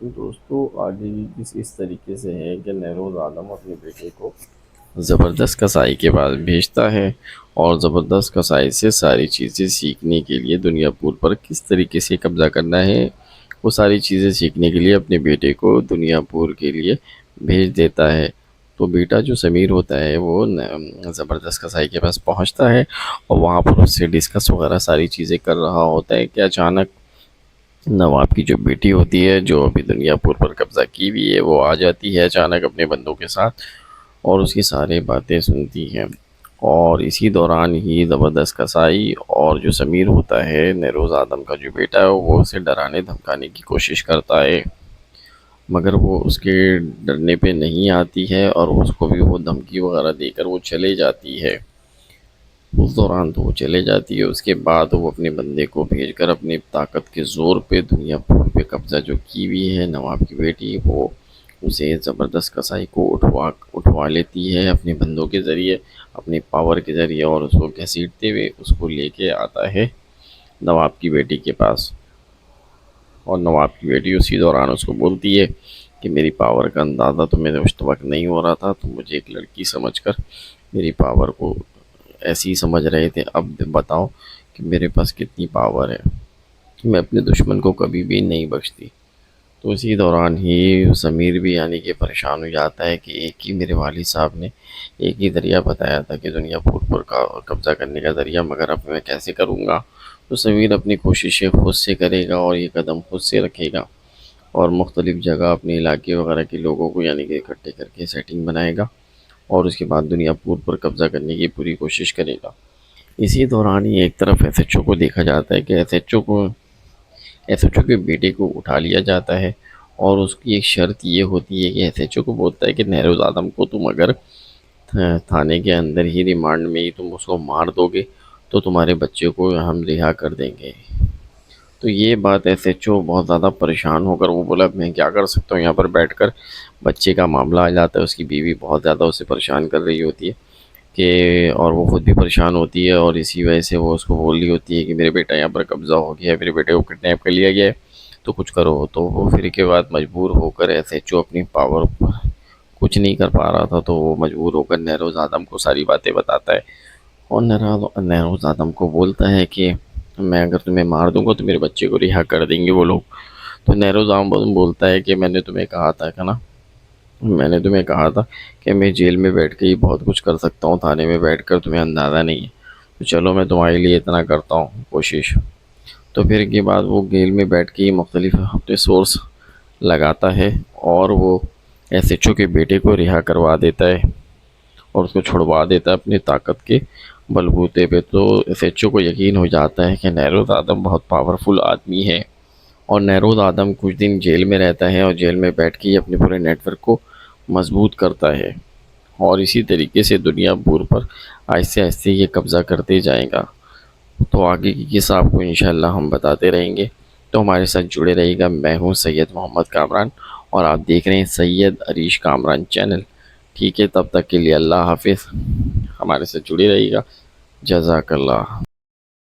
دوستو آگے کی کس اس طریقے سے ہے کہ نہروز عالم اپنے بیٹے کو زبردست کسائی کے بعد بھیجتا ہے، اور زبردست کسائی سے ساری چیزیں سیکھنے کے لیے دنیا پور پر کس طریقے سے قبضہ کرنا ہے، وہ ساری چیزیں سیکھنے کے لیے اپنے بیٹے کو دنیا پور کے لیے بھیج دیتا ہے۔ تو بیٹا جو سمیر ہوتا ہے وہ زبردست کسائی کے پاس پہنچتا ہے، اور وہاں پر اس سے ڈسکس وغیرہ ساری چیزیں کر رہا ہوتا ہے کہ اچانک نواب کی جو بیٹی ہوتی ہے جو ابھی دنیا پور پر قبضہ کی ہوئی ہے وہ آ جاتی ہے اچانک اپنے بندوں کے ساتھ، اور اس کی ساری باتیں سنتی ہے۔ اور اسی دوران ہی زبردست کسائی اور جو سمیر ہوتا ہے نیروز آدم کا جو بیٹا ہے وہ اسے ڈرانے دھمکانے کی کوشش کرتا ہے، مگر وہ اس کے ڈرنے پہ نہیں آتی ہے، اور اس کو بھی وہ دھمکی وغیرہ دے کر وہ چلے جاتی ہے۔ اس دوران تو وہ چلے جاتی ہے، اس کے بعد وہ اپنے بندے کو بھیج کر اپنی طاقت کے زور پہ دنیا پور پہ قبضہ جو کی ہوئی ہے نواب کی بیٹی، وہ اسے زبردست کسائی کو اٹھوا لیتی ہے اپنے بندوں کے ذریعے، اپنی پاور کے ذریعے، اور اس کو گھسیٹتے ہوئے اس کو لے کے آتا ہے نواب کی بیٹی کے پاس۔ اور نواب کی بیٹی اسی دوران اس کو بولتی ہے کہ میری پاور کا اندازہ تو میرے اس وقت نہیں ہو رہا تھا، تو مجھے ایک لڑکی سمجھ کر میری پاور کو ایسی ہی سمجھ رہے تھے، اب بتاؤ کہ میرے پاس کتنی پاور ہے، میں اپنے دشمن کو کبھی بھی نہیں بخشتی۔ تو اسی دوران ہی سمیر بھی یعنی کہ پریشان ہو جاتا ہے کہ ایک ہی میرے والد صاحب نے ایک ہی ذریعہ بتایا تھا کہ دنیا پور پر کا قبضہ کرنے کا ذریعہ، مگر اب میں کیسے کروں گا؟ تو سمیر اپنی کوششیں خود سے کرے گا، اور یہ قدم خود سے رکھے گا، اور مختلف جگہ اپنے علاقے وغیرہ کے لوگوں کو یعنی کہ اکٹھے کر کے سیٹنگ بنائے گا، اور اس کے بعد دنیا پور پر قبضہ کرنے کی پوری کوشش کرے گا۔ اسی دوران ہی ایک طرف ایس ایچ او کو دیکھا جاتا ہے کہ ایس ایچ او کے بیٹے کو اٹھا لیا جاتا ہے، اور اس کی ایک شرط یہ ہوتی ہے کہ ایس ایچ او کو بولتا ہے کہ نیروز آدم کو تم اگر تھانے کے اندر ہی ریمانڈ میں ہی تم اس کو مار دو گے تو تمہارے بچے کو ہم رہا کر دیں گے۔ تو یہ بات ایس ایچ او بہت زیادہ پریشان ہو کر وہ بولا میں کیا کر سکتا ہوں یہاں پر بیٹھ کر، بچے کا معاملہ آ جاتا ہے، اس کی بیوی بہت زیادہ اسے پریشان کر رہی ہوتی ہے کہ، اور وہ خود بھی پریشان ہوتی ہے، اور اسی وجہ سے وہ اس کو بول رہی ہوتی ہے کہ میرے بیٹا یہاں پر قبضہ ہو گیا ہے، میرے بیٹے کو کڈنیپ کر لیا گیا ہے، تو کچھ کرو۔ تو وہ پھر کے بعد مجبور ہو کر ایس ایچ او اپنی پاور پر کچھ نہیں کر پا رہا تھا، تو وہ مجبور ہو کر نیروز آدم کو ساری باتیں بتاتا ہے، اور نیروز آدم کو بولتا ہے کہ میں اگر تمہیں مار دوں گا تو میرے بچے کو رہا کر دیں گے وہ لوگ۔ تو نیروز آدم بولتا ہے کہ میں نے تمہیں کہا تھا کہ نا، میں نے تمہیں کہا تھا کہ میں جیل میں بیٹھ کے ہی بہت کچھ کر سکتا ہوں، تھانے میں بیٹھ کر تمہیں اندازہ نہیں ہے، تو چلو میں تمہارے لیے اتنا کرتا ہوں کوشش۔ تو پھر کے بعد وہ جیل میں بیٹھ کے ہی مختلف اپنے سورس لگاتا ہے، اور وہ ایس ایچ او کے بیٹے کو رہا کروا دیتا ہے، اور اس کو چھڑوا دیتا ہے اپنی طاقت کے بلبوتے پہ۔ تو ایس ایچ او کو یقین ہو جاتا ہے کہ نیروز آدم بہت پاورفل آدمی ہے، اور نیروز آدم کچھ دن جیل میں رہتا ہے، اور جیل میں بیٹھ کے ہی اپنے پورے نیٹ ورک کو مضبوط کرتا ہے، اور اسی طریقے سے دنیا پور پر آہستہ آہستہ یہ قبضہ کرتے جائے گا۔ تو آگے کی قصہ آپ کو انشاءاللہ ہم بتاتے رہیں گے، تو ہمارے ساتھ جڑے رہیے گا۔ میں ہوں سید محمد کامران، اور آپ دیکھ رہے ہیں سید عریش کامران چینل۔ ٹھیک ہے، تب تک کے لیے اللہ حافظ، ہمارے ساتھ جڑے رہیے گا۔ جزاک اللہ۔